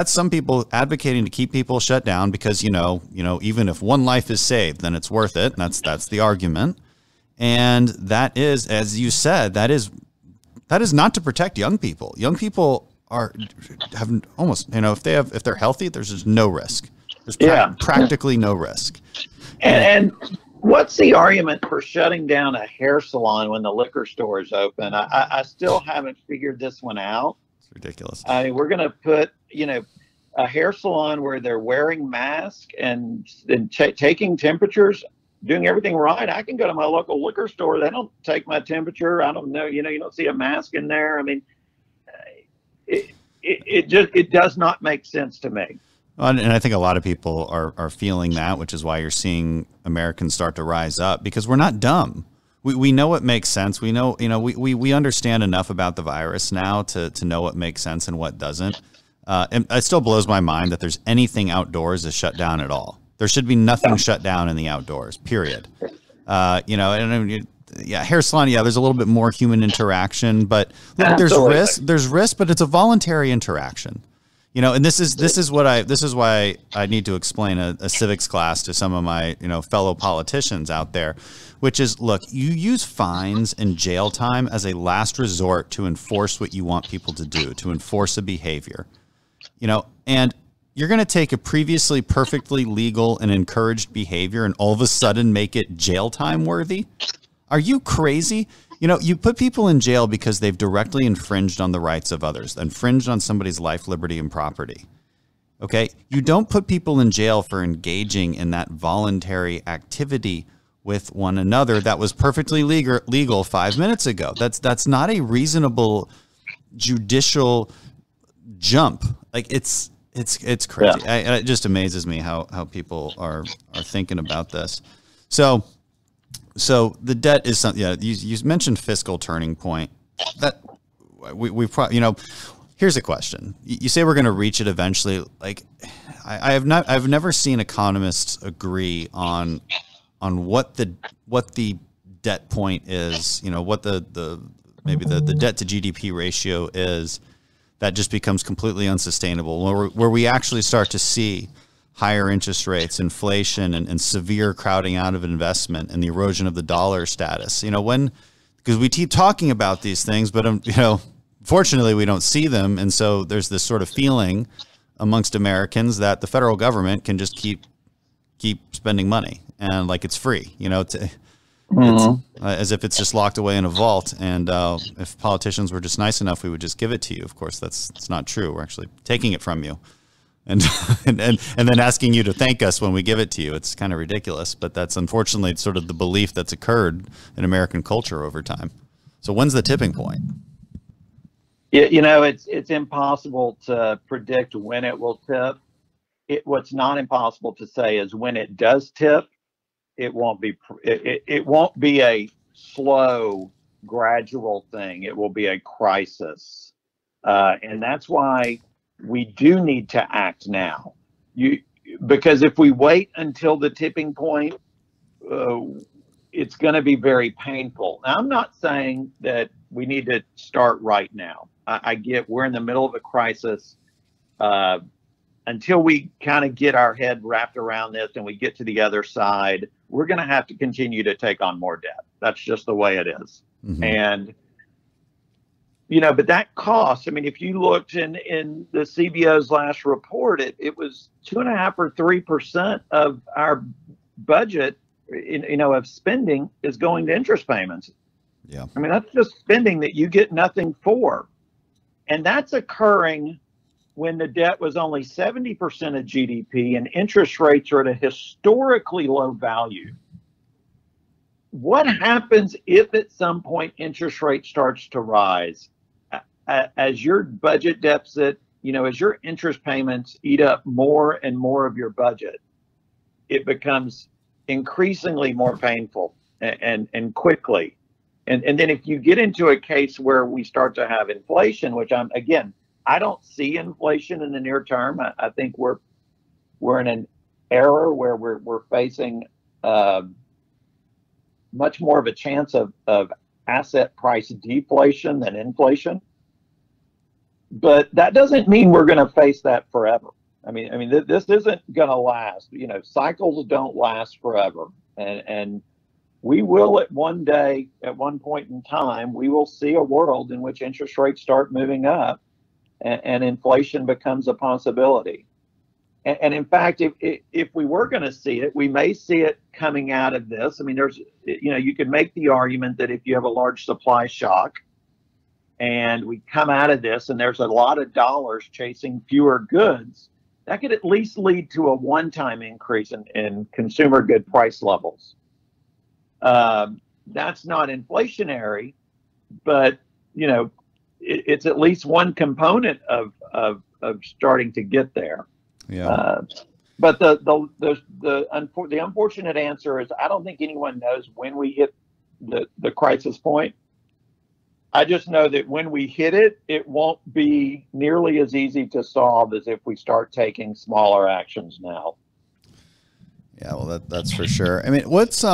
some people advocating to keep people shut down because even if one life is saved, then it's worth it. And that's the argument. And that is, as you said, that is not to protect young people. Young people have almost, if they're healthy, there's just no risk. There's practically no risk. And what's the argument for shutting down a hair salon when the liquor store is open? I still haven't figured this one out. It's ridiculous. We're going to put, a hair salon where they're wearing masks and taking temperatures, doing everything right. I can go to my local liquor store. They don't take my temperature. I don't know. You don't see a mask in there. It does not make sense to me. And I think a lot of people are feeling that, which is why you're seeing Americans start to rise up, because we're not dumb. We know what makes sense. We know, we understand enough about the virus now to know what makes sense and what doesn't. And it still blows my mind that there's anything outdoors is shut down at all. There should be nothing shut down in the outdoors, period. Hair salon, there's a little bit more human interaction, but look, there's risk, but it's a voluntary interaction. And this is why I need to explain a civics class to some of my, fellow politicians out there, which is, look, you use fines and jail time as a last resort to enforce what you want people to do, to enforce a behavior, and you're going to take a previously perfectly legal and encouraged behavior and all of a sudden make it jail time worthy. Are you crazy? You put people in jail because they've directly infringed on the rights of others, infringed on somebody's life, liberty, and property. Okay? You don't put people in jail for engaging in that voluntary activity with one another that was perfectly legal 5 minutes ago. That's not a reasonable judicial jump. Like, it's crazy. Yeah. It just amazes me how people are thinking about this. So the debt is something. Yeah, you mentioned fiscal turning point. That we've probably, here's a question. You say we're going to reach it eventually. Like, I've never seen economists agree on what the debt point is. What maybe the debt to GDP ratio is. That just becomes completely unsustainable. Where we actually start to see higher interest rates, inflation, and severe crowding out of investment and the erosion of the dollar status. Because we keep talking about these things, but fortunately we don't see them, and so there's this sort of feeling amongst Americans that the federal government can just keep spending money and like it's free. It's as if it's just locked away in a vault. And if politicians were just nice enough, we would just give it to you. Of course, that's not true. We're actually taking it from you. And then asking you to thank us when we give it to you. It's kind of ridiculous, but that's unfortunately sort of the belief that's occurred in American culture over time. So when's the tipping point? It's impossible to predict when it will tip. What's not impossible to say is when it does tip, it won't be a slow, gradual thing. It will be a crisis, and that's why we do need to act now. Because if we wait until the tipping point, it's going to be very painful. Now, I'm not saying that we need to start right now. I get we're in the middle of a crisis. Until we kind of get our head wrapped around this and we get to the other side, we're going to have to continue to take on more debt. That's just the way it is. Mm-hmm. And but that cost, if you looked in the CBO's last report, it was 2.5 or 3% of our budget, of spending is going to interest payments. Yeah. That's just spending that you get nothing for. And that's occurring when the debt was only 70% of GDP and interest rates are at a historically low value. What happens if at some point interest rate starts to rise? As your budget deficit, as your interest payments eat up more and more of your budget, it becomes increasingly more painful and quickly. And then if you get into a case where we start to have inflation, which I don't see inflation in the near term. I think we're in an era where we're facing much more of a chance of asset price deflation than inflation. But that doesn't mean we're going to face that forever. This isn't going to last. Cycles don't last forever. And we will at one point in time, we will see a world in which interest rates start moving up and inflation becomes a possibility. And in fact, if we were going to see it, we may see it coming out of this. You could make the argument that if you have a large supply shock, and we come out of this and there's a lot of dollars chasing fewer goods, that could at least lead to a one-time increase in consumer good price levels. That's not inflationary, but it's at least one component of starting to get there. Yeah. But the unfortunate answer is I don't think anyone knows when we hit the crisis point. I just know that when we hit it, it won't be nearly as easy to solve as if we start taking smaller actions now. Yeah, well, that's for sure. What's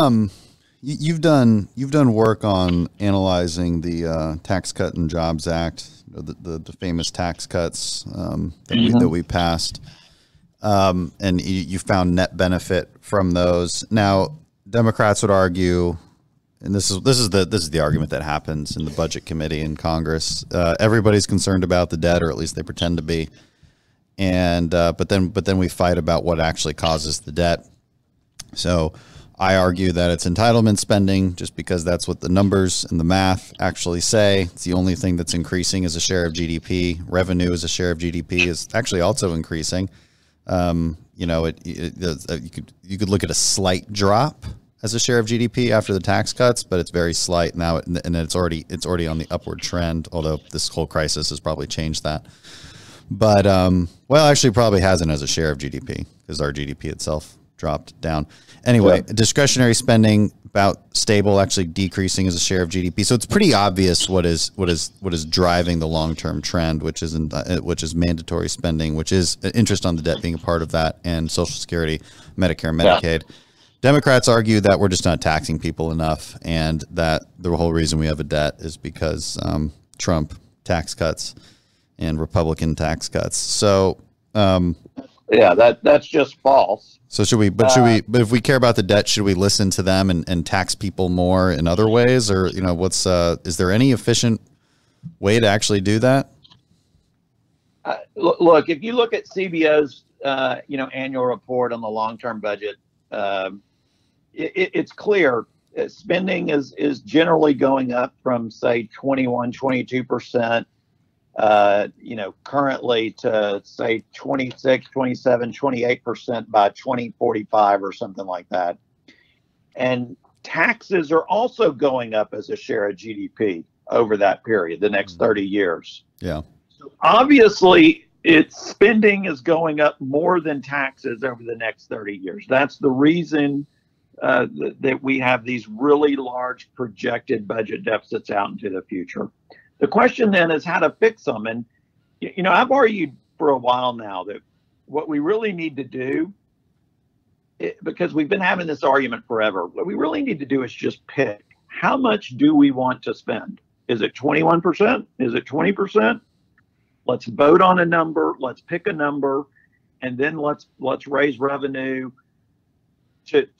You've done work on analyzing the Tax Cut and Jobs Act, the famous tax cuts that we passed, and you found net benefit from those. Now, Democrats would argue, and this is the argument that happens in the Budget Committee in Congress. Everybody's concerned about the debt, or at least they pretend to be, and but then we fight about what actually causes the debt. So I argue that it's entitlement spending, just because that's what the numbers and the math actually say. It's the only thing that's increasing as a share of GDP. Revenue as a share of GDP is actually also increasing. You could look at a slight drop as a share of GDP after the tax cuts, but it's very slight now, and it's already on the upward trend. Although this whole crisis has probably changed that. But actually, probably hasn't as a share of GDP, because our GDP itself dropped down. Anyway, discretionary spending about stable, actually decreasing as a share of GDP. So it's pretty obvious what is driving the long-term trend, which is mandatory spending, which is interest on the debt being a part of that, and Social Security, Medicare, Medicaid. Yeah. Democrats argue that we're just not taxing people enough, and that the whole reason we have a debt is because Trump tax cuts and Republican tax cuts. So that's just false. So but if we care about the debt, should we listen to them and tax people more in other ways? Or, is there any efficient way to actually do that? Look, if you look at CBO's, annual report on the long-term budget, it's clear spending is generally going up from, say, 22%, currently to, say, 26, 27, 28% by 2045 or something like that. And taxes are also going up as a share of GDP over that period, the next 30 years. Yeah. So obviously, spending is going up more than taxes over the next 30 years. That's the reason that we have these really large projected budget deficits out into the future. The question then is how to fix them. And, I've argued for a while now that what we really need to do, because we've been having this argument forever, what we really need to do is just pick, how much do we want to spend? Is it 21%? Is it 20%? Let's vote on a number. Let's pick a number, and then let's raise revenue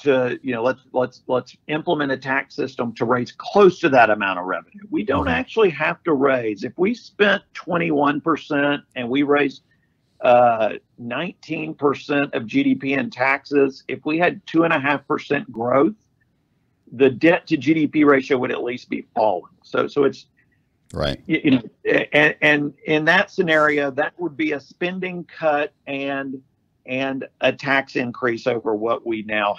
let's implement a tax system to raise close to that amount of revenue. We don't actually have to raise. If we spent 21% and we raised 19% of GDP in taxes, if we had 2.5% growth, the debt to GDP ratio would at least be falling. So it's right. And in that scenario, that would be a spending cut and a tax increase over what we now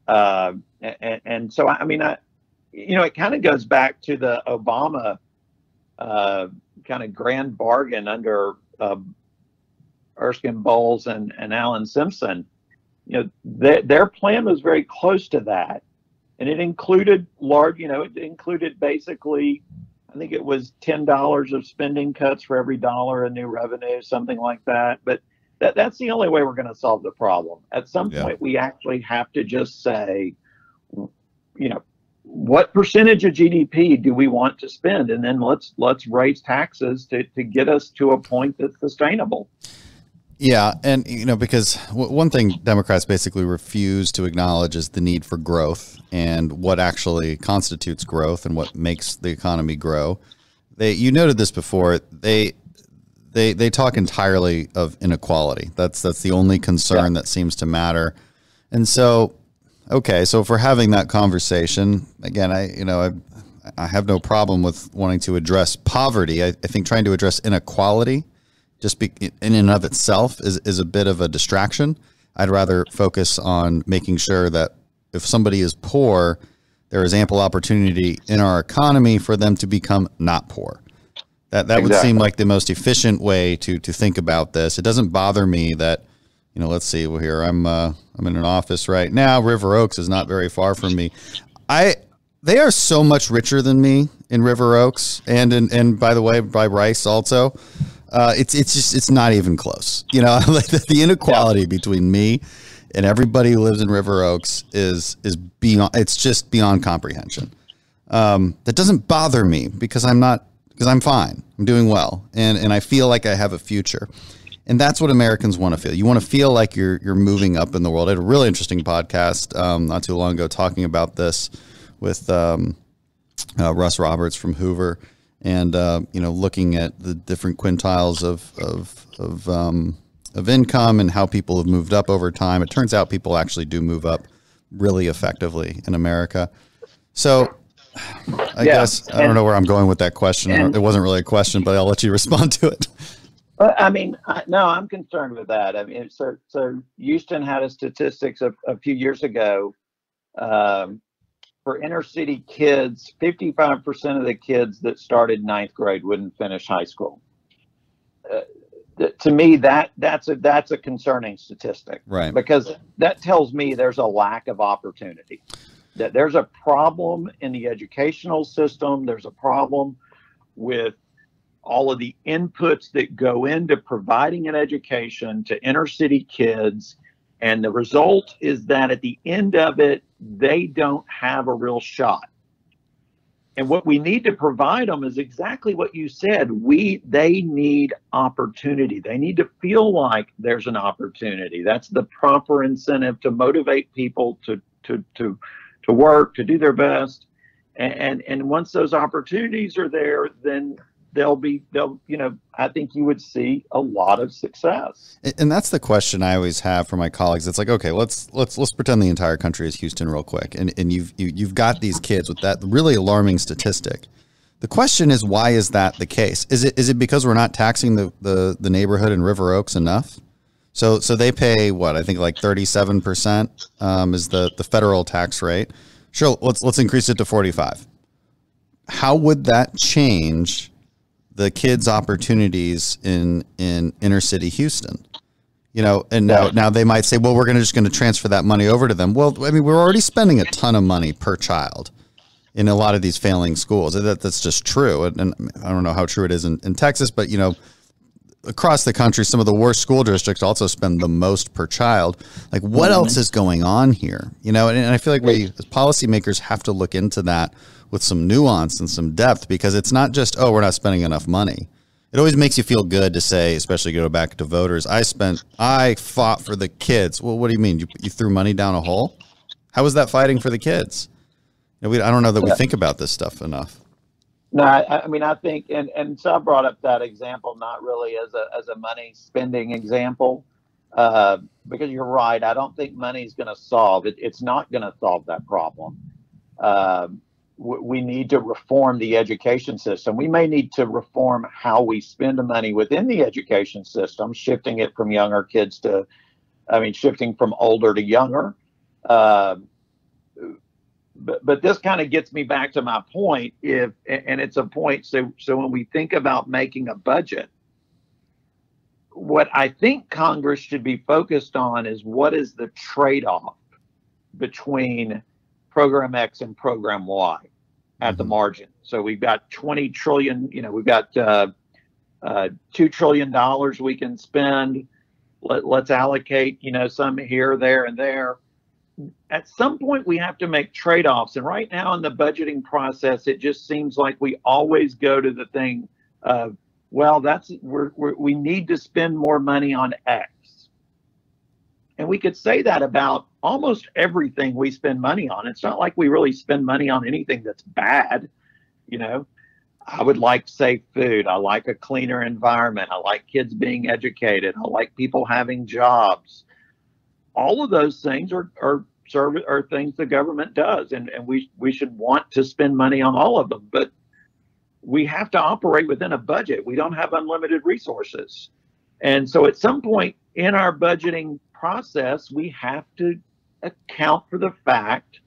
have. And so, it kind of goes back to the Obama kind of grand bargain under Erskine Bowles and Alan Simpson. Their plan was very close to that. And it included basically, I think it was $10 of spending cuts for every dollar in new revenue, something like that. But that's the only way we're going to solve the problem. At some point, we actually have to just say, what percentage of GDP do we want to spend? And then let's raise taxes to get us to a point that's sustainable. Yeah. And, because one thing Democrats basically refuse to acknowledge is the need for growth and what actually constitutes growth and what makes the economy grow. You noted this before. They talk entirely of inequality. That's the only concern that seems to matter. And so, so if we're having that conversation, again, I have no problem with wanting to address poverty. I think trying to address inequality in and of itself is a bit of a distraction. I'd rather focus on making sure that if somebody is poor, there is ample opportunity in our economy for them to become not poor. That would seem like the most efficient way to think about this. It doesn't bother me that, let's see, well, here I'm in an office right now. River Oaks is not very far from me. They are so much richer than me in River Oaks, and by the way, by Rice also. It's not even close. Like the inequality between me and everybody who lives in River Oaks is beyond, it's just beyond comprehension. That doesn't bother me because I'm fine. I'm doing well. And I feel like I have a future. And that's what Americans want to feel. You want to feel like you're moving up in the world. I had a really interesting podcast not too long ago talking about this with Russ Roberts from Hoover, and looking at the different quintiles of income and how people have moved up over time. It turns out people actually do move up really effectively in America. So I guess I don't know where I'm going with that question. It wasn't really a question, but I'll let you respond to it. I mean, no, I'm concerned with that. I mean, so Houston had a statistics a few years ago for inner city kids. 55% of the kids that started ninth grade wouldn't finish high school. To me, that's a concerning statistic, right? Because that tells me there's a lack of opportunity. That there's a problem in the educational system. There's a problem with all of the inputs that go into providing an education to inner city kids. And the result is that at the end of it, they don't have a real shot. And what we need to provide them is exactly what you said. They need opportunity. They need to feel like there's an opportunity. That's the proper incentive to motivate people to work, to do their best. And once those opportunities are there, then I think you would see a lot of success. And that's the question I always have for my colleagues. It's like, okay, let's pretend the entire country is Houston real quick. And you've got these kids with that really alarming statistic. The question is, why is that the case? Is it because we're not taxing the neighborhood in River Oaks enough? So they pay what, I think like 37% is the federal tax rate. Sure, let's increase it to 45. How would that change the kids' opportunities in inner city Houston? And now they might say, well, we're just going to transfer that money over to them. Well, I mean, we're already spending a ton of money per child in a lot of these failing schools. That's just true. And I don't know how true it is in Texas, but across the country, some of the worst school districts also spend the most per child. Like, what else is going on here? And I feel like we as policymakers have to look into that with some nuance and some depth, because it's not just, oh, we're not spending enough money. It always makes you feel good to say, especially go back to voters, I fought for the kids. Well, what do you mean? You threw money down a hole? How was that fighting for the kids? I don't know that we think about this stuff enough. No, I think, and so I brought up that example, not really as a money spending example, because you're right. I don't think money is going to solve it. It's not going to solve that problem. We need to reform the education system. We may need to reform how we spend the money within the education system, shifting it from shifting from older to younger. But this kind of gets me back to my point. And it's a point. So when we think about making a budget, what I think Congress should be focused on is what is the trade-off between Program X and Program Y at the margin. So we've got 20 trillion, we've got $2 trillion we can spend. Let's allocate, some here, there, and there. At some point, we have to make trade-offs. And right now in the budgeting process, it just seems like we always go to the thing of, well, we need to spend more money on X. And we could say that about almost everything we spend money on. It's not like we really spend money on anything that's bad. I would like safe food. I like a cleaner environment. I like kids being educated. I like people having jobs. All of those things are things the government does. And we should want to spend money on all of them. But we have to operate within a budget. We don't have unlimited resources. And so at some point in our budgeting process, we have to account for the fact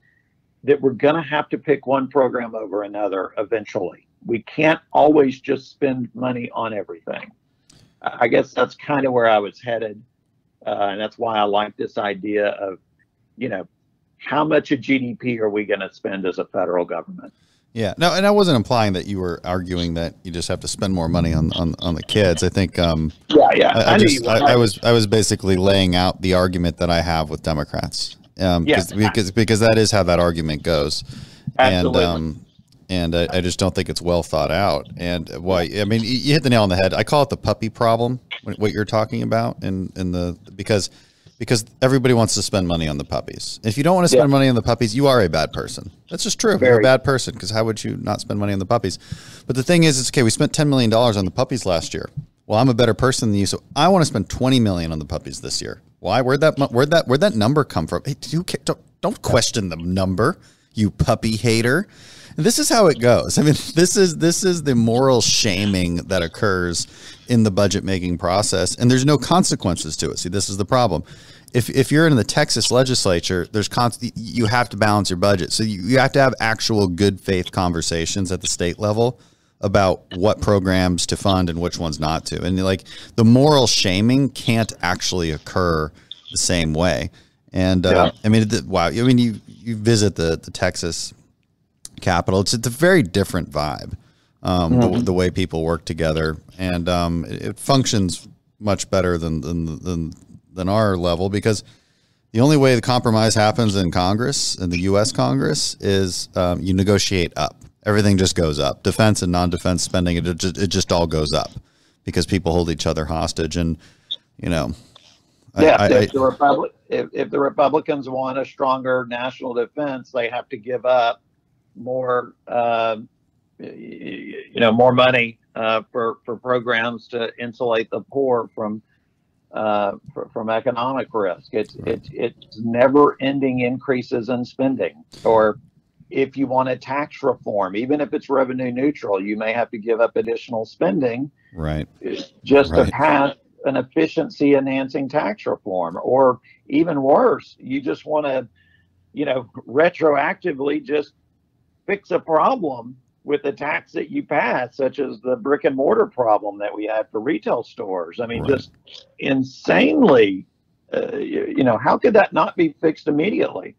that we're going to have to pick one program over another eventually. We can't always just spend money on everything. I guess that's kind of where I was headed. And that's why I like this idea of, how much of GDP are we going to spend as a federal government? Yeah, no, and I wasn't implying that you were arguing that you just have to spend more money on the kids. I think, I was basically laying out the argument that I have with Democrats, because that is how that argument goes, Absolutely. and I just don't think it's well thought out. And why? I mean, you hit the nail on the head. I call it the puppy problem. What you're talking about, because everybody wants to spend money on the puppies. If you don't want to spend money on the puppies, you are a bad person. That's just true. You're a bad person, because how would you not spend money on the puppies? But the thing is, it's okay. We spent $10 million on the puppies last year. Well, I'm a better person than you, so I want to spend $20 million on the puppies this year. Why? Where'd that number come from? Hey, don't question the number, you puppy hater. And this is how it goes. I mean, this is the moral shaming that occurs in the budget making process, and there's no consequences to it. See, this is the problem. If you're in the Texas legislature, you have to balance your budget. So you have to have actual good faith conversations at the state level about what programs to fund and which ones not to. And like, the moral shaming can't actually occur the same way. And I mean, wow. I mean, you visit the Texas Capitol. It's a very different vibe. The way people work together, and it functions much better than our level, because the only way the compromise happens in Congress, in the U.S. Congress, is you negotiate up. Everything just goes up. Defense and non-defense spending, it just all goes up, because people hold each other hostage. And if the Republicans want a stronger national defense, they have to give up more more money for programs to insulate the poor from economic risk. It's never-ending increases in spending. Or if you want a tax reform, even if it's revenue neutral, you may have to give up additional spending, to pass an efficiency-enhancing tax reform. Or even worse, you just want to, retroactively just fix a problem with the tax that you pass, such as the brick and mortar problem that we had for retail stores. I mean, just insanely, how could that not be fixed immediately?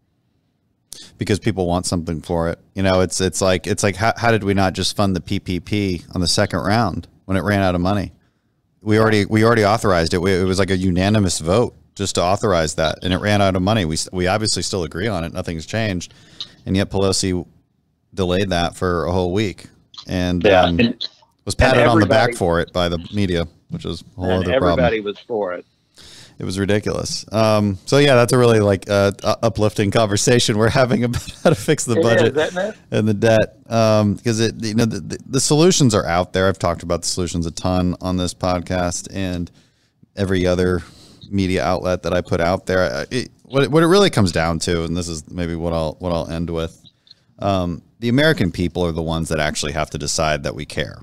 Because people want something for it. It's like how did we not just fund the PPP on the second round when it ran out of money? We already authorized it. It was like a unanimous vote just to authorize that, and it ran out of money. We obviously still agree on it. Nothing's changed, and yet Pelosi delayed that for a whole week, and was patted on the back for it by the media, which is a whole other problem. Everybody was for it. It was ridiculous. So yeah, that's a really uplifting conversation we're having about how to fix the budget and the debt. Because the solutions are out there. I've talked about the solutions a ton on this podcast and every other media outlet that I put out there. What it really comes down to, and this is maybe what I'll end with. The American people are the ones that actually have to decide that we care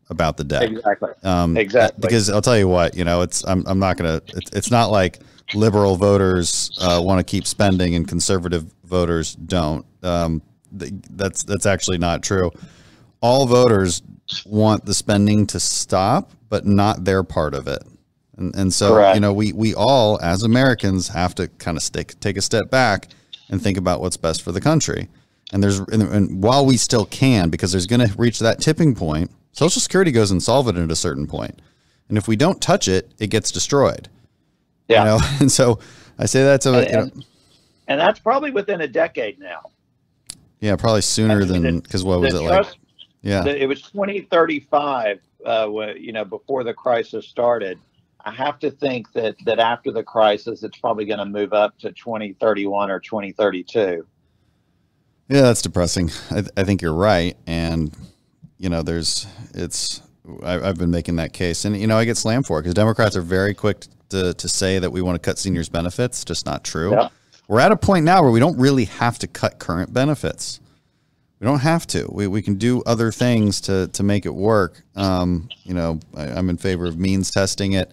about the debt. Exactly. Because I'll tell you what, it's not like liberal voters want to keep spending and conservative voters don't. That's actually not true. All voters want the spending to stop, but not their part of it. And so, correct. We all as Americans have to kind of take a step back and think about what's best for the country. And while we still can, because there's going to reach that tipping point, Social Security goes insolvent at a certain point. And if we don't touch it, it gets destroyed. Yeah. And so I say that's and that's probably within a decade now. Yeah, probably sooner than, because what was it like? Yeah. It was 2035, before the crisis started. I have to think that after the crisis, it's probably going to move up to 2031 or 2032. Yeah, that's depressing. I think you're right. And, I've been making that case, and, I get slammed for it because Democrats are very quick to say that we want to cut seniors' benefits. Just not true. Yeah. We're at a point now where we don't really have to cut current benefits. We don't have to. We can do other things to make it work. I'm in favor of means testing it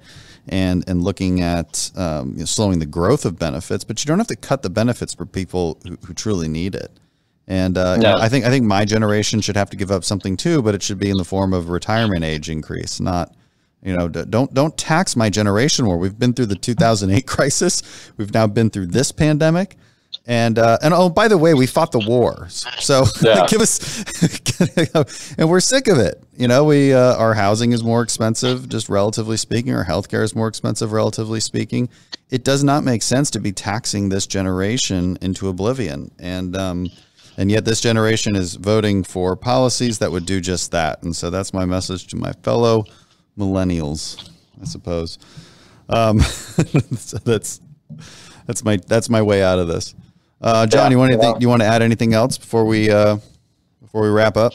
and looking at slowing the growth of benefits, but you don't have to cut the benefits for people who truly need it. And I think my generation should have to give up something too, but it should be in the form of retirement age increase, not, don't tax my generation more. We've been through the 2008 crisis. We've now been through this pandemic, And oh, by the way, we fought the war, so give us, and we're sick of it. You know, our housing is more expensive, just relatively speaking. Our healthcare is more expensive, relatively speaking. It does not make sense to be taxing this generation into oblivion, and yet this generation is voting for policies that would do just that. And so that's my message to my fellow millennials, I suppose. So that's my way out of this. John, you want to add anything else before we wrap up?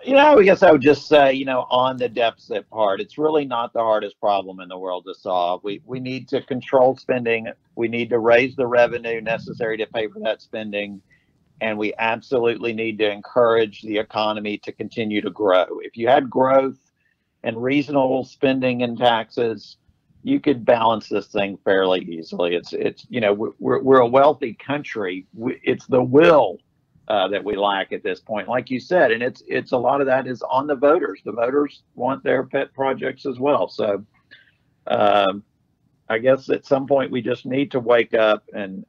I guess I would just say, on the deficit part, it's really not the hardest problem in the world to solve. We need to control spending. We need to raise the revenue necessary to pay for that spending. And we absolutely need to encourage the economy to continue to grow. If you had growth and reasonable spending and taxes, you could balance this thing fairly easily. We're a wealthy country. It's the will that we lack at this point, like you said, and it's a lot of that is on the voters. The voters want their pet projects as well. So I guess at some point we just need to wake up and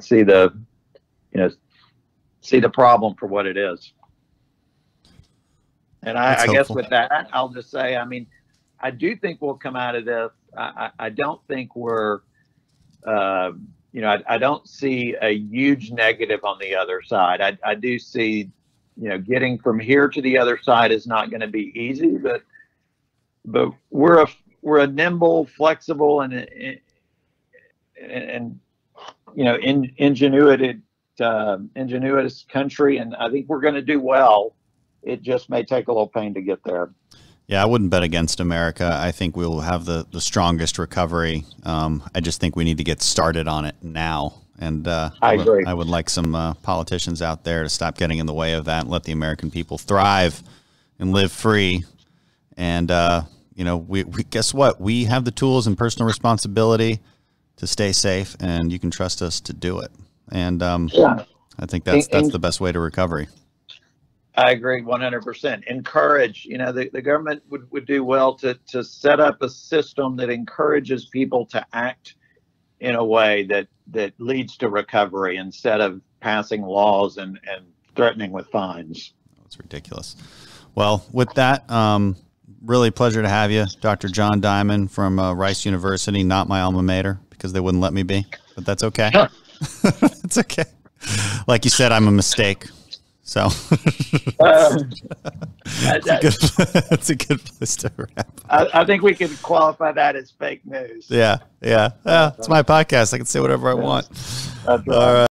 see the problem for what it is. And I guess with that, I'll just say, I do think we'll come out of this. I don't think we're, I don't see a huge negative on the other side. I do see, getting from here to the other side is not going to be easy, but we're a nimble, flexible, and ingenuitous country, and I think we're going to do well. It just may take a little pain to get there. Yeah, I wouldn't bet against America. I think we'll have the strongest recovery. I just think we need to get started on it now. And I agree. I would like some politicians out there to stop getting in the way of that and let the American people thrive and live free. And, we guess what? We have the tools and personal responsibility to stay safe, and you can trust us to do it. And I think that's the best way to recovery. I agree 100%. Encourage, the government would do well to set up a system that encourages people to act in a way that leads to recovery instead of passing laws and threatening with fines. That's ridiculous. Well, with that, really a pleasure to have you, Dr. John Diamond from Rice University, not my alma mater because they wouldn't let me be, but that's okay. Sure. That's okay. Like you said, I'm a mistake. So that's a good place to wrap. I think we can qualify that as fake news. Yeah. It's my podcast. I can say whatever I want. That's right. All right.